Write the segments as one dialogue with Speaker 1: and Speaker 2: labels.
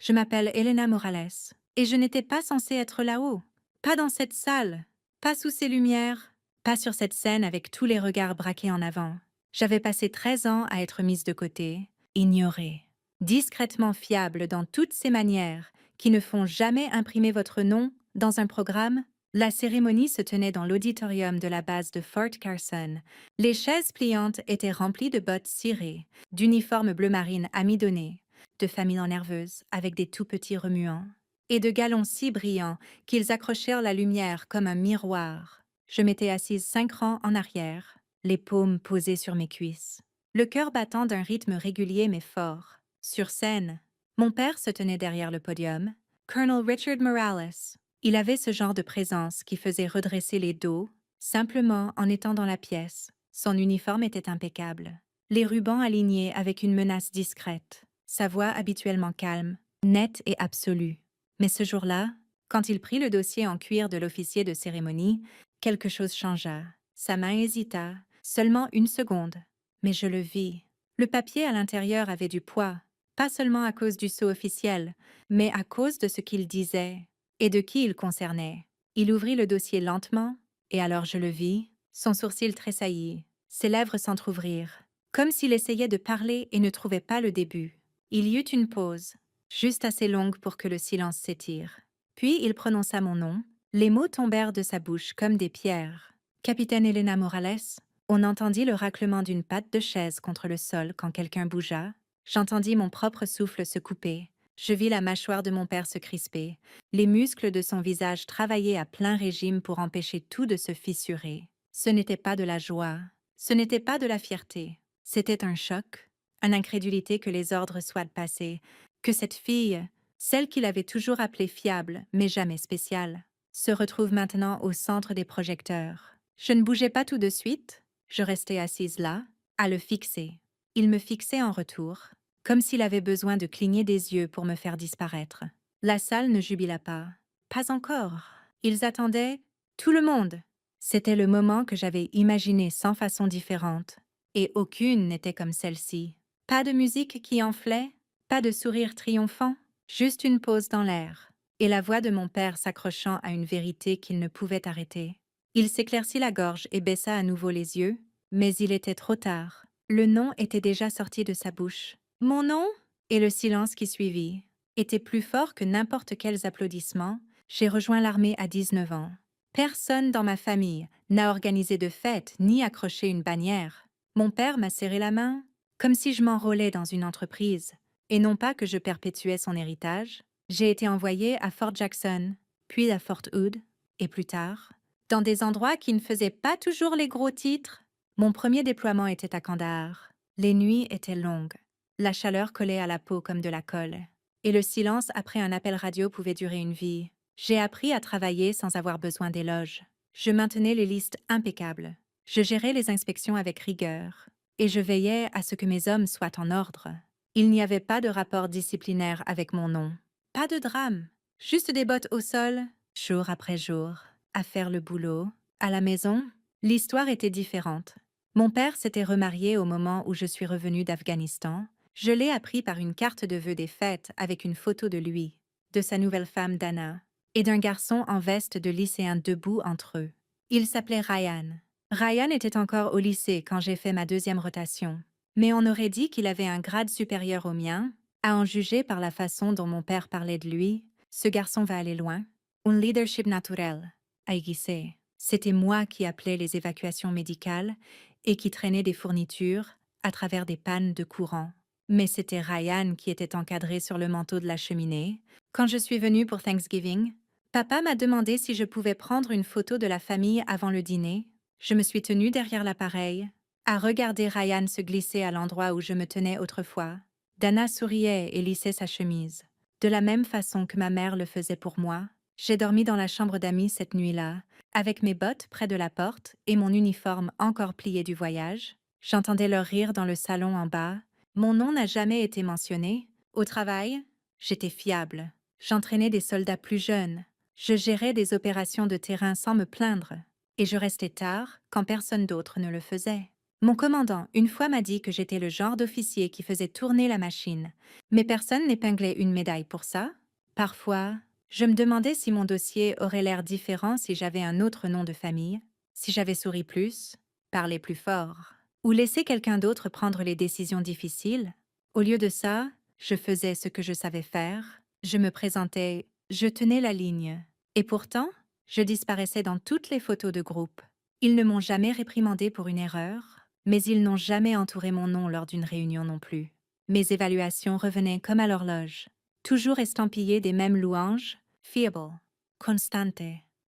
Speaker 1: Je m'appelle Elena Morales, et je n'étais pas censée être là-haut. Pas dans cette salle, pas sous ces lumières, pas sur cette scène avec tous les regards braqués en avant. J'avais passé 13 ans à être mise de côté, ignorée, discrètement fiable dans toutes ces manières qui ne font jamais imprimer votre nom dans un programme. La cérémonie se tenait dans l'auditorium de la base de Fort Carson. Les chaises pliantes étaient remplies de bottes cirées, d'uniformes bleu marine amidonnés, de familles nerveuses avec des tout petits remuants, et de galons si brillants qu'ils accrochèrent la lumière comme un miroir. Je m'étais assise 5 rangs en arrière, les paumes posées sur mes cuisses, le cœur battant d'un rythme régulier mais fort. Sur scène, mon père se tenait derrière le podium, Colonel Richard Morales. Il avait ce genre de présence qui faisait redresser les dos, simplement en étant dans la pièce. Son uniforme était impeccable, les rubans alignés avec une menace discrète, sa voix habituellement calme, nette et absolue. Mais ce jour-là, quand il prit le dossier en cuir de l'officier de cérémonie, quelque chose changea. Sa main hésita, seulement une seconde. Mais je le vis. Le papier à l'intérieur avait du poids, pas seulement à cause du sceau officiel, mais à cause de ce qu'il disait et de qui il concernait. Il ouvrit le dossier lentement, et alors je le vis, son sourcil tressaillit, ses lèvres s'entr'ouvrirent, comme s'il essayait de parler et ne trouvait pas le début. Il y eut une pause, juste assez longue pour que le silence s'étire. Puis il prononça mon nom. Les mots tombèrent de sa bouche comme des pierres. Capitaine Elena Morales. On entendit le raclement d'une patte de chaise contre le sol quand quelqu'un bougea. J'entendis mon propre souffle se couper. Je vis la mâchoire de mon père se crisper, les muscles de son visage travailler à plein régime pour empêcher tout de se fissurer. Ce n'était pas de la joie, ce n'était pas de la fierté. C'était un choc, une incrédulité que les ordres soient passés, que cette fille, celle qu'il avait toujours appelée fiable, mais jamais spéciale, se retrouve maintenant au centre des projecteurs. Je ne bougeais pas tout de suite, je restais assise là, à le fixer. Il me fixait en retour, comme s'il avait besoin de cligner des yeux pour me faire disparaître. La salle ne jubila pas. Pas encore. Ils attendaient tout le monde. C'était le moment que j'avais imaginé 100 façons différentes, et aucune n'était comme celle-ci. Pas de musique qui enflait, pas de sourire triomphant, juste une pause dans l'air, et la voix de mon père s'accrochant à une vérité qu'il ne pouvait arrêter. Il s'éclaircit la gorge et baissa à nouveau les yeux, mais il était trop tard. Le nom était déjà sorti de sa bouche. Mon nom? Et le silence qui suivit était plus fort que n'importe quels applaudissements. J'ai rejoint l'armée à 19 ans. Personne dans ma famille n'a organisé de fête ni accroché une bannière. Mon père m'a serré la main, comme si je m'enrôlais dans une entreprise, et non pas que je perpétuais son héritage. J'ai été envoyée à Fort Jackson, puis à Fort Hood, et plus tard, dans des endroits qui ne faisaient pas toujours les gros titres. Mon premier déploiement était à Kandahar. Les nuits étaient longues. La chaleur collait à la peau comme de la colle. Et le silence après un appel radio pouvait durer une vie. J'ai appris à travailler sans avoir besoin d'éloges. Je maintenais les listes impeccables. Je gérais les inspections avec rigueur. Et je veillais à ce que mes hommes soient en ordre. Il n'y avait pas de rapport disciplinaire avec mon nom. Pas de drame. Juste des bottes au sol, jour après jour, à faire le boulot. À la maison, l'histoire était différente. Mon père s'était remarié au moment où je suis revenue d'Afghanistan. Je l'ai appris par une carte de vœux des fêtes avec une photo de lui, de sa nouvelle femme Dana, et d'un garçon en veste de lycéen debout entre eux. Il s'appelait Ryan. Ryan était encore au lycée quand j'ai fait ma deuxième rotation, mais on aurait dit qu'il avait un grade supérieur au mien, à en juger par la façon dont mon père parlait de lui. Ce garçon va aller loin. Un leadership naturel, a aiguisé. C'était moi qui appelais les évacuations médicales et qui traînait des fournitures à travers des pannes de courant. Mais c'était Ryan qui était encadré sur le manteau de la cheminée. Quand je suis venue pour Thanksgiving, papa m'a demandé si je pouvais prendre une photo de la famille avant le dîner. Je me suis tenue derrière l'appareil, à regarder Ryan se glisser à l'endroit où je me tenais autrefois. Dana souriait et lissait sa chemise. De la même façon que ma mère le faisait pour moi, j'ai dormi dans la chambre d'amis cette nuit-là, avec mes bottes près de la porte et mon uniforme encore plié du voyage. J'entendais leur rire dans le salon en bas. Mon nom n'a jamais été mentionné. Au travail, j'étais fiable. J'entraînais des soldats plus jeunes. Je gérais des opérations de terrain sans me plaindre. Et je restais tard quand personne d'autre ne le faisait. Mon commandant, une fois, m'a dit que j'étais le genre d'officier qui faisait tourner la machine. Mais personne n'épinglait une médaille pour ça. Parfois, je me demandais si mon dossier aurait l'air différent si j'avais un autre nom de famille, si j'avais souri plus, parlé plus fort, ou laissé quelqu'un d'autre prendre les décisions difficiles. Au lieu de ça, je faisais ce que je savais faire, je me présentais, je tenais la ligne. Et pourtant, je disparaissais dans toutes les photos de groupe. Ils ne m'ont jamais réprimandé pour une erreur, mais ils n'ont jamais entouré mon nom lors d'une réunion non plus. Mes évaluations revenaient comme à l'horloge, toujours estampillées des mêmes louanges, fiable, constante,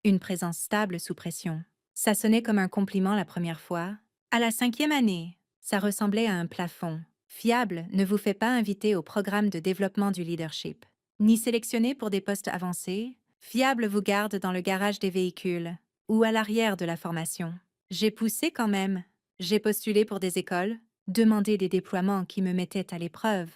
Speaker 1: une présence stable sous pression. Ça sonnait comme un compliment la première fois. À la 5e année, ça ressemblait à un plafond. Fiable ne vous fait pas inviter au programme de développement du leadership, ni sélectionner pour des postes avancés. Fiable vous garde dans le garage des véhicules ou à l'arrière de la formation. J'ai poussé quand même. J'ai postulé pour des écoles, demandé des déploiements qui me mettaient à l'épreuve.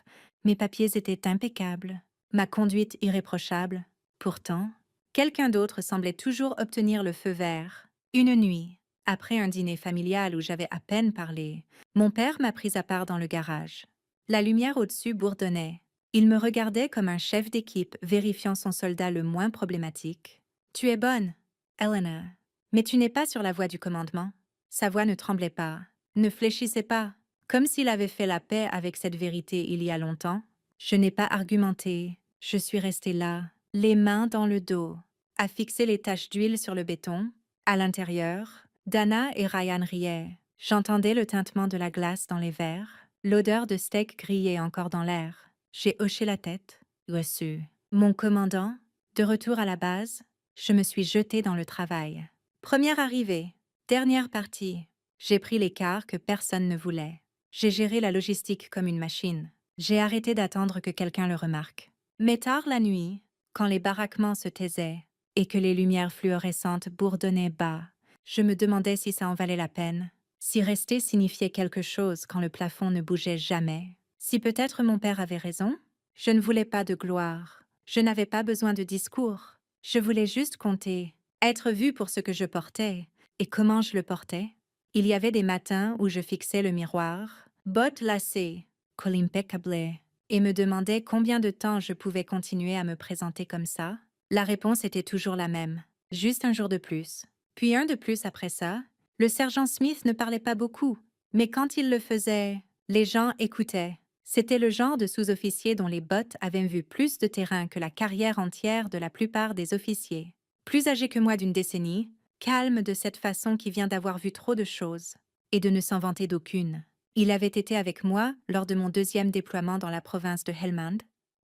Speaker 1: Mes papiers étaient impeccables, ma conduite irréprochable. Pourtant, quelqu'un d'autre semblait toujours obtenir le feu vert. Une nuit, après un dîner familial où j'avais à peine parlé, mon père m'a pris à part dans le garage. La lumière au-dessus bourdonnait. Il me regardait comme un chef d'équipe vérifiant son soldat le moins problématique. « Tu es bonne, Eleanor, mais tu n'es pas sur la voie du commandement. » Sa voix ne tremblait pas, ne fléchissait pas, comme s'il avait fait la paix avec cette vérité il y a longtemps. Je n'ai pas argumenté, je suis restée là, les mains dans le dos, à fixer les taches d'huile sur le béton. À l'intérieur, Dana et Ryan riaient. J'entendais le tintement de la glace dans les verres, l'odeur de steak grillé encore dans l'air. J'ai hoché la tête. Reçu. Mon commandant, de retour à la base, je me suis jetée dans le travail. Première arrivée, dernière partie. J'ai pris l'écart que personne ne voulait. J'ai géré la logistique comme une machine. J'ai arrêté d'attendre que quelqu'un le remarque. Mais tard la nuit, quand les baraquements se taisaient et que les lumières fluorescentes bourdonnaient bas, je me demandais si ça en valait la peine, si rester signifiait quelque chose quand le plafond ne bougeait jamais, si peut-être mon père avait raison. Je ne voulais pas de gloire, je n'avais pas besoin de discours, je voulais juste compter, être vue pour ce que je portais, et comment je le portais. Il y avait des matins où je fixais le miroir, bottes lacées, col impeccable, et me demandais combien de temps je pouvais continuer à me présenter comme ça. La réponse était toujours la même, juste un jour de plus. Puis un de plus après ça. Le sergent Smith ne parlait pas beaucoup, mais quand il le faisait, les gens écoutaient. C'était le genre de sous-officier dont les bottes avaient vu plus de terrain que la carrière entière de la plupart des officiers. Plus âgé que moi d'une décennie, calme de cette façon qui vient d'avoir vu trop de choses, et de ne s'en vanter d'aucune. Il avait été avec moi lors de mon 2e déploiement dans la province de Helmand.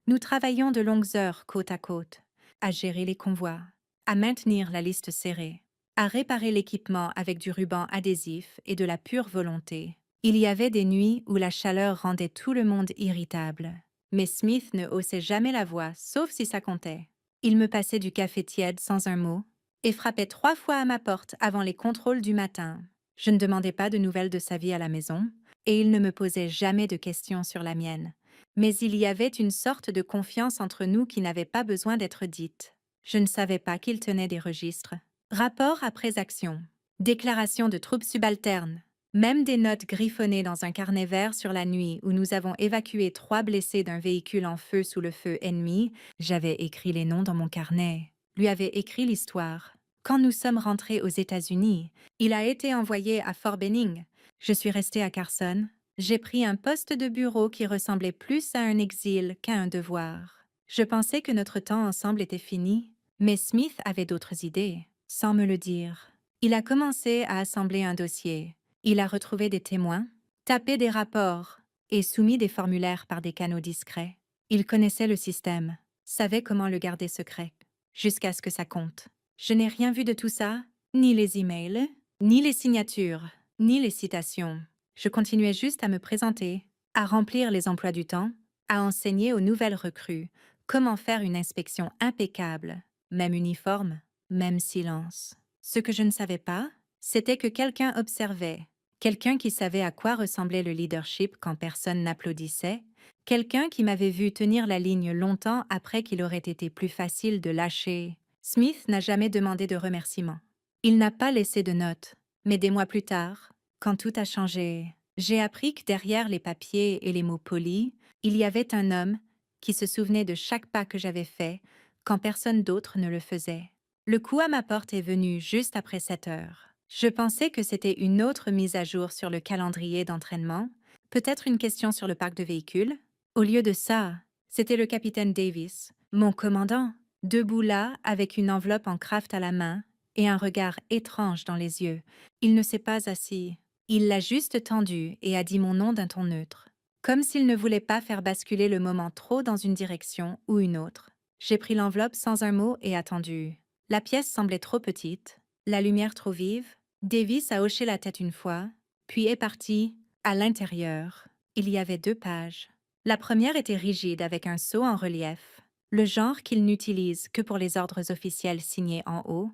Speaker 1: Nous travaillions de longues heures côte à côte, à gérer les convois, à maintenir la liste serrée, à réparer l'équipement avec du ruban adhésif et de la pure volonté. Il y avait des nuits où la chaleur rendait tout le monde irritable. Mais Smith ne haussait jamais la voix, sauf si ça comptait. Il me passait du café tiède sans un mot et frappait 3 fois à ma porte avant les contrôles du matin. Je ne demandais pas de nouvelles de sa vie à la maison, et il ne me posait jamais de questions sur la mienne. Mais il y avait une sorte de confiance entre nous qui n'avait pas besoin d'être dite. Je ne savais pas qu'il tenait des registres. Rapport après action. Déclaration de troupes subalternes. Même des notes griffonnées dans un carnet vert sur la nuit où nous avons évacué 3 blessés d'un véhicule en feu sous le feu ennemi. J'avais écrit les noms dans mon carnet. Lui avait écrit l'histoire. Quand nous sommes rentrés aux États-Unis, il a été envoyé à Fort Benning. Je suis restée à Carson. J'ai pris un poste de bureau qui ressemblait plus à un exil qu'à un devoir. Je pensais que notre temps ensemble était fini, mais Smith avait d'autres idées, sans me le dire. Il a commencé à assembler un dossier. Il a retrouvé des témoins, tapé des rapports et soumis des formulaires par des canaux discrets. Il connaissait le système, savait comment le garder secret, jusqu'à ce que ça compte. Je n'ai rien vu de tout ça, ni les emails, ni les signatures, ni les citations. Je continuais juste à me présenter, à remplir les emplois du temps, à enseigner aux nouvelles recrues comment faire une inspection impeccable, même uniforme, même silence. Ce que je ne savais pas, c'était que quelqu'un observait, quelqu'un qui savait à quoi ressemblait le leadership quand personne n'applaudissait, quelqu'un qui m'avait vu tenir la ligne longtemps après qu'il aurait été plus facile de lâcher. Smith n'a jamais demandé de remerciements. Il n'a pas laissé de notes, mais des mois plus tard, quand tout a changé. J'ai appris que derrière les papiers et les mots polis, il y avait un homme qui se souvenait de chaque pas que j'avais fait quand personne d'autre ne le faisait. Le coup à ma porte est venu juste après 7 heures. Je pensais que c'était une autre mise à jour sur le calendrier d'entraînement, peut-être une question sur le parc de véhicules. Au lieu de ça, c'était le capitaine Davis, mon commandant, debout là avec une enveloppe en craft à la main et un regard étrange dans les yeux. Il ne s'est pas assis. Il l'a juste tendu et a dit mon nom d'un ton neutre, comme s'il ne voulait pas faire basculer le moment trop dans une direction ou une autre. J'ai pris l'enveloppe sans un mot et attendu. La pièce semblait trop petite, la lumière trop vive. Davis a hoché la tête une fois, puis est parti. À l'intérieur, il y avait 2 pages. La première était rigide avec un sceau en relief, le genre qu'il n'utilise que pour les ordres officiels signés en haut,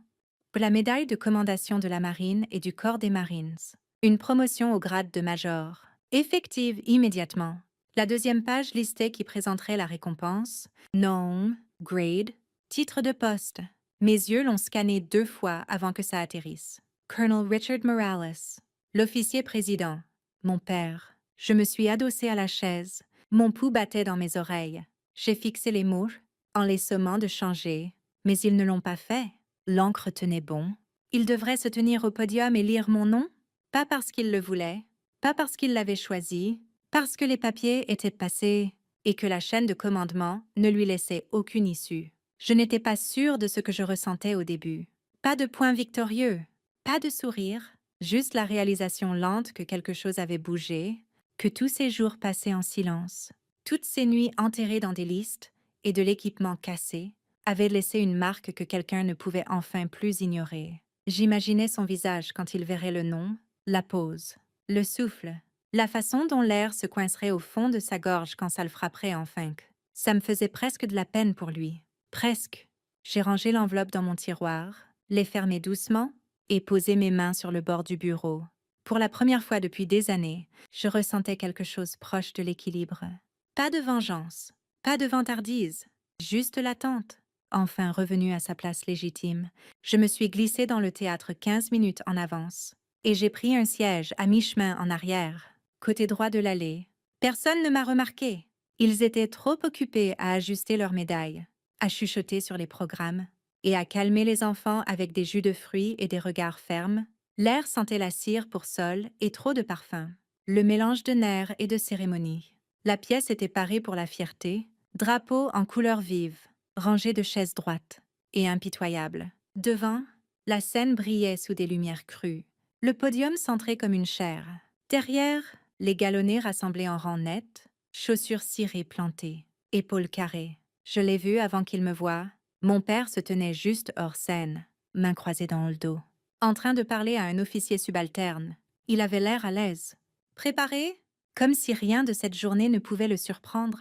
Speaker 1: la médaille de commendation de la marine et du corps des Marines, une promotion au grade de major, effective immédiatement. La deuxième page listait qui présenterait la récompense, nom, grade, titre de poste. Mes yeux l'ont scanné 2 fois avant que ça atterrisse. Colonel Richard Morales, l'officier président, mon père. Je me suis adossée à la chaise, mon pouls battait dans mes oreilles. J'ai fixé les mots en les sommant de changer, mais ils ne l'ont pas fait. L'encre tenait bon. Il devrait se tenir au podium et lire mon nom? Pas parce qu'il le voulait, pas parce qu'il l'avait choisi, parce que les papiers étaient passés et que la chaîne de commandement ne lui laissait aucune issue. Je n'étais pas sûre de ce que je ressentais au début. Pas de point victorieux, pas de sourire, juste la réalisation lente que quelque chose avait bougé, que tous ces jours passés en silence, toutes ces nuits enterrées dans des listes et de l'équipement cassé, avaient laissé une marque que quelqu'un ne pouvait enfin plus ignorer. J'imaginais son visage quand il verrait le nom, la pose, le souffle, la façon dont l'air se coincerait au fond de sa gorge quand ça le frapperait enfin. Ça me faisait presque de la peine pour lui. Presque. J'ai rangé l'enveloppe dans mon tiroir, l'ai fermée doucement et posé mes mains sur le bord du bureau. Pour la première fois depuis des années, je ressentais quelque chose proche de l'équilibre. Pas de vengeance, pas de vantardise, juste l'attente. Enfin revenue à sa place légitime, je me suis glissée dans le théâtre 15 minutes en avance, et j'ai pris un siège à mi-chemin en arrière, côté droit de l'allée. Personne ne m'a remarqué. Ils étaient trop occupés à ajuster leurs médailles, à chuchoter sur les programmes, et à calmer les enfants avec des jus de fruits et des regards fermes. L'air sentait la cire pour sol et trop de parfum, le mélange de nerfs et de cérémonie. La pièce était parée pour la fierté, drapeau en couleurs vives, rangée de chaises droites et impitoyables. Devant, la scène brillait sous des lumières crues, le podium centré comme une chaire. Derrière, les galonnés rassemblés en rang net, chaussures cirées plantées, épaules carrées. Je l'ai vu avant qu'il me voie. Mon père se tenait juste hors scène, mains croisées dans le dos, en train de parler à un officier subalterne. Il avait l'air à l'aise. Préparé? Comme si rien de cette journée ne pouvait le surprendre.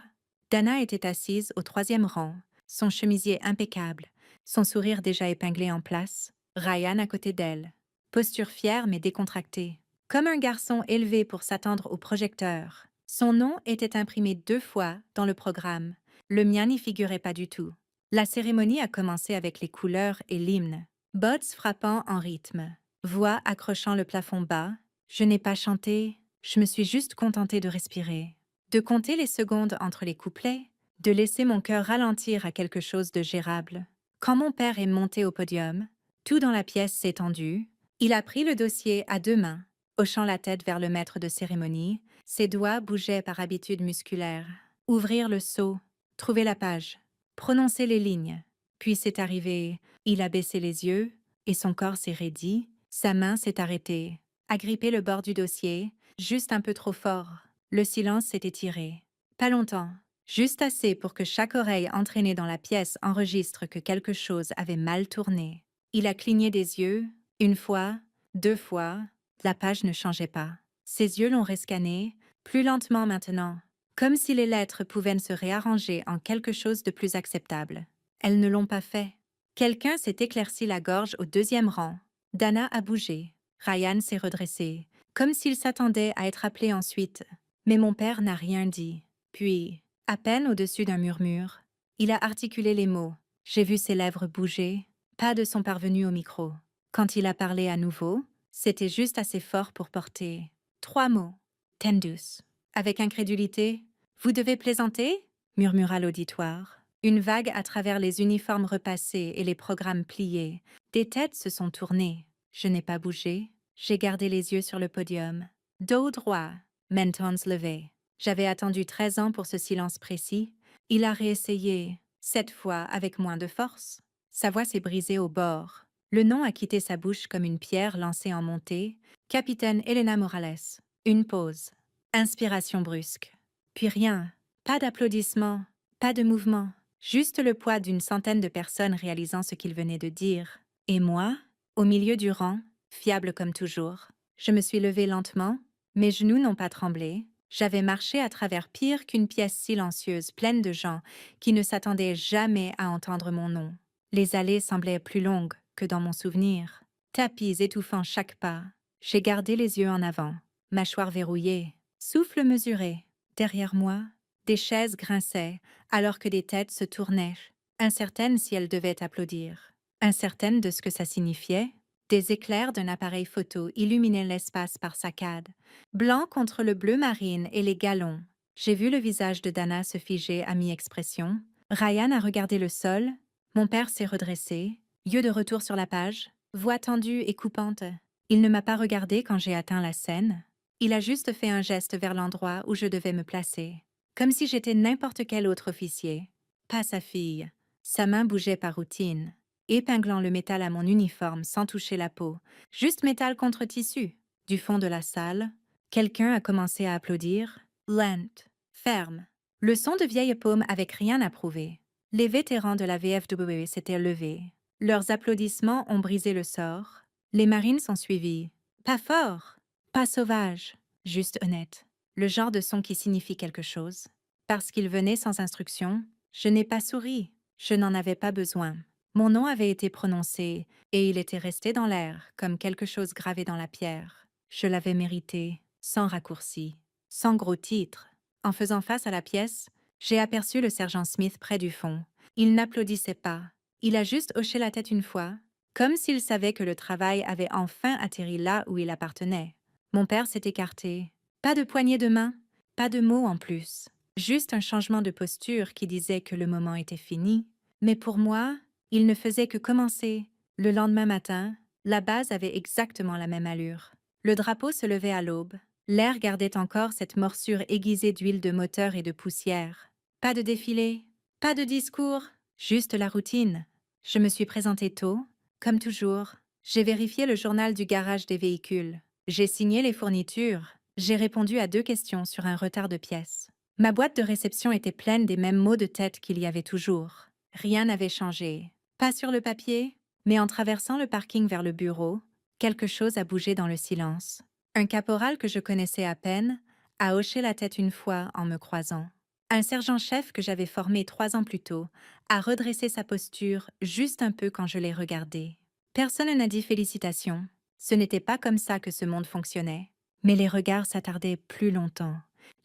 Speaker 1: Dana était assise au 3e rang, son chemisier impeccable, son sourire déjà épinglé en place, Ryan à côté d'elle, posture fière mais décontractée, comme un garçon élevé pour s'attendre au projecteur. Son nom était imprimé 2 fois dans le programme, le mien n'y figurait pas du tout. La cérémonie a commencé avec les couleurs et l'hymne, bottes frappant en rythme, voix accrochant le plafond bas. Je n'ai pas chanté, je me suis juste contentée de respirer, de compter les secondes entre les couplets, de laisser mon cœur ralentir à quelque chose de gérable. Quand mon père est monté au podium, tout dans la pièce s'est tendu. Il a pris le dossier à 2 mains, hochant la tête vers le maître de cérémonie. Ses doigts bougeaient par habitude musculaire. Ouvrir le sceau, trouver la page, prononcer les lignes. Puis c'est arrivé, il a baissé les yeux et son corps s'est raidi, sa main s'est arrêtée, a grippé le bord du dossier, juste un peu trop fort. Le silence s'est étiré. Pas longtemps, juste assez pour que chaque oreille entraînée dans la pièce enregistre que quelque chose avait mal tourné. Il a cligné des yeux, 1 fois, 2 fois, la page ne changeait pas. Ses yeux l'ont rescanné, plus lentement maintenant, comme si les lettres pouvaient se réarranger en quelque chose de plus acceptable. Elles ne l'ont pas fait. Quelqu'un s'est éclairci la gorge au 2e rang. Dana a bougé. Ryan s'est redressé, comme s'il s'attendait à être appelé ensuite. Mais mon père n'a rien dit. Puis, à peine au-dessus d'un murmure, il a articulé les mots. J'ai vu ses lèvres bouger, pas de son parvenu au micro. Quand il a parlé à nouveau, C'était juste assez fort pour porter 3 mots. Tendus. Avec incrédulité. Vous devez plaisanter? Murmura l'auditoire. Une vague à travers les uniformes repassés et les programmes pliés. Des têtes se sont tournées. Je n'ai pas bougé. J'ai gardé les yeux sur le podium. Dos droit, mentons levés. J'avais attendu 13 ans pour ce silence précis. Il a réessayé, cette fois avec moins de force. Sa voix s'est brisée au bord. Le nom a quitté sa bouche comme une pierre lancée en montée. Capitaine Elena Morales. Une pause. Inspiration brusque. Puis rien. Pas d'applaudissements, pas de mouvement. Juste le poids d'une centaine de personnes réalisant ce qu'il venait de dire. Et moi, au milieu du rang, fiable comme toujours. Je me suis levée lentement. Mes genoux n'ont pas tremblé. J'avais marché à travers pire qu'une pièce silencieuse pleine de gens qui ne s'attendaient jamais à entendre mon nom. Les allées semblaient plus longues que dans mon souvenir. Tapis étouffant chaque pas. J'ai gardé les yeux en avant, mâchoire verrouillée, souffle mesuré. Derrière moi, des chaises grinçaient alors que des têtes se tournaient, incertaines si elles devaient applaudir. Incertaines de ce que ça signifiait, des éclairs d'un appareil photo illuminaient l'espace par saccades. Blanc contre le bleu marine et les galons. J'ai vu le visage de Dana se figer à mi-expression. Ryan a regardé le sol. Mon père s'est redressé, yeux de retour sur la page, voix tendue et coupante. Il ne m'a pas regardé quand j'ai atteint la scène. Il a juste fait un geste vers l'endroit où je devais me placer, comme si j'étais n'importe quel autre officier. Pas sa fille. Sa main bougeait par routine, épinglant le métal à mon uniforme sans toucher la peau, juste métal contre tissu. Du fond de la salle, quelqu'un a commencé à applaudir, lent, ferme. Le son de vieille paume avec rien à prouver. Les vétérans de la VFW s'étaient levés. Leurs applaudissements ont brisé le sort. Les marines sont suivies. Pas fort, pas sauvage, juste honnête. Le genre de son qui signifie quelque chose. Parce qu'il venait sans instruction, je n'ai pas souri. Je n'en avais pas besoin. Mon nom avait été prononcé, et il était resté dans l'air, comme quelque chose gravé dans la pierre. Je l'avais mérité, sans raccourci, sans gros titre. En faisant face à la pièce, j'ai aperçu le sergent Smith près du fond. Il n'applaudissait pas. Il a juste hoché la tête une fois, comme s'il savait que le travail avait enfin atterri là où il appartenait. Mon père s'est écarté. Pas de poignée de main, pas de mots en plus. Juste un changement de posture qui disait que le moment était fini. Mais pour moi, il ne faisait que commencer. Le lendemain matin, la base avait exactement la même allure. Le drapeau se levait à l'aube. L'air gardait encore cette morsure aiguisée d'huile de moteur et de poussière. Pas de défilé, pas de discours, juste la routine. Je me suis présentée tôt, comme toujours. J'ai vérifié le journal du garage des véhicules. J'ai signé les fournitures. J'ai répondu à 2 questions sur un retard de pièces. Ma boîte de réception était pleine des mêmes mots de tête qu'il y avait toujours. Rien n'avait changé. Pas sur le papier, mais en traversant le parking vers le bureau, quelque chose a bougé dans le silence. Un caporal que je connaissais à peine a hoché la tête une fois en me croisant. Un sergent-chef que j'avais formé 3 ans plus tôt a redressé sa posture juste un peu quand je l'ai regardé. Personne n'a dit félicitations. Ce n'était pas comme ça que ce monde fonctionnait. Mais les regards s'attardaient plus longtemps.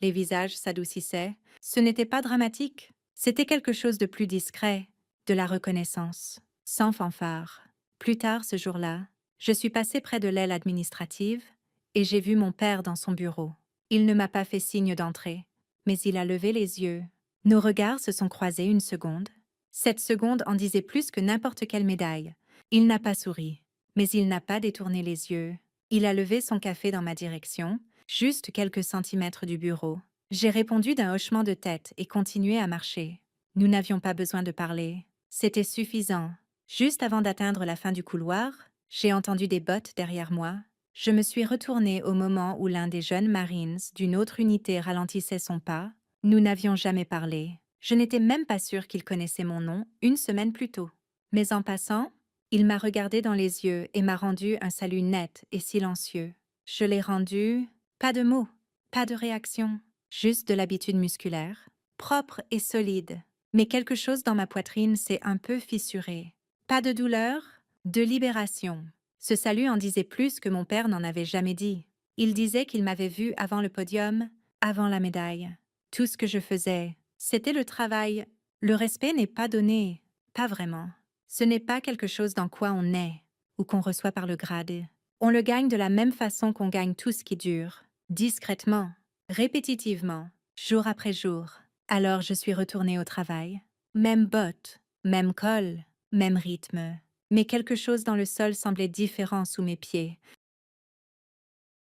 Speaker 1: Les visages s'adoucissaient. Ce n'était pas dramatique. C'était quelque chose de plus discret, de la reconnaissance, sans fanfare. Plus tard ce jour-là, je suis passée près de l'aile administrative et j'ai vu mon père dans son bureau. Il ne m'a pas fait signe d'entrer, mais il a levé les yeux. Nos regards se sont croisés une seconde. Cette seconde en disait plus que n'importe quelle médaille. Il n'a pas souri, mais il n'a pas détourné les yeux. Il a levé son café dans ma direction, juste quelques centimètres du bureau. J'ai répondu d'un hochement de tête et continué à marcher. Nous n'avions pas besoin de parler. C'était suffisant. Juste avant d'atteindre la fin du couloir, j'ai entendu des bottes derrière moi. Je me suis retournée au moment où l'un des jeunes Marines d'une autre unité ralentissait son pas. Nous n'avions jamais parlé. Je n'étais même pas sûre qu'il connaissait mon nom 1 semaine plus tôt. Mais en passant, il m'a regardé dans les yeux et m'a rendu un salut net et silencieux. Je l'ai rendu, pas de mots, pas de réaction, juste de l'habitude musculaire, propre et solide. Mais quelque chose dans ma poitrine s'est un peu fissuré. Pas de douleur, de libération. Ce salut en disait plus que mon père n'en avait jamais dit. Il disait qu'il m'avait vu avant le podium, avant la médaille. Tout ce que je faisais, c'était le travail. Le respect n'est pas donné, pas vraiment. Ce n'est pas quelque chose dans quoi on est ou qu'on reçoit par le grade. On le gagne de la même façon qu'on gagne tout ce qui dure, discrètement, répétitivement, jour après jour. Alors je suis retournée au travail. Même bottes, même col, même rythme. Mais quelque chose dans le sol semblait différent sous mes pieds.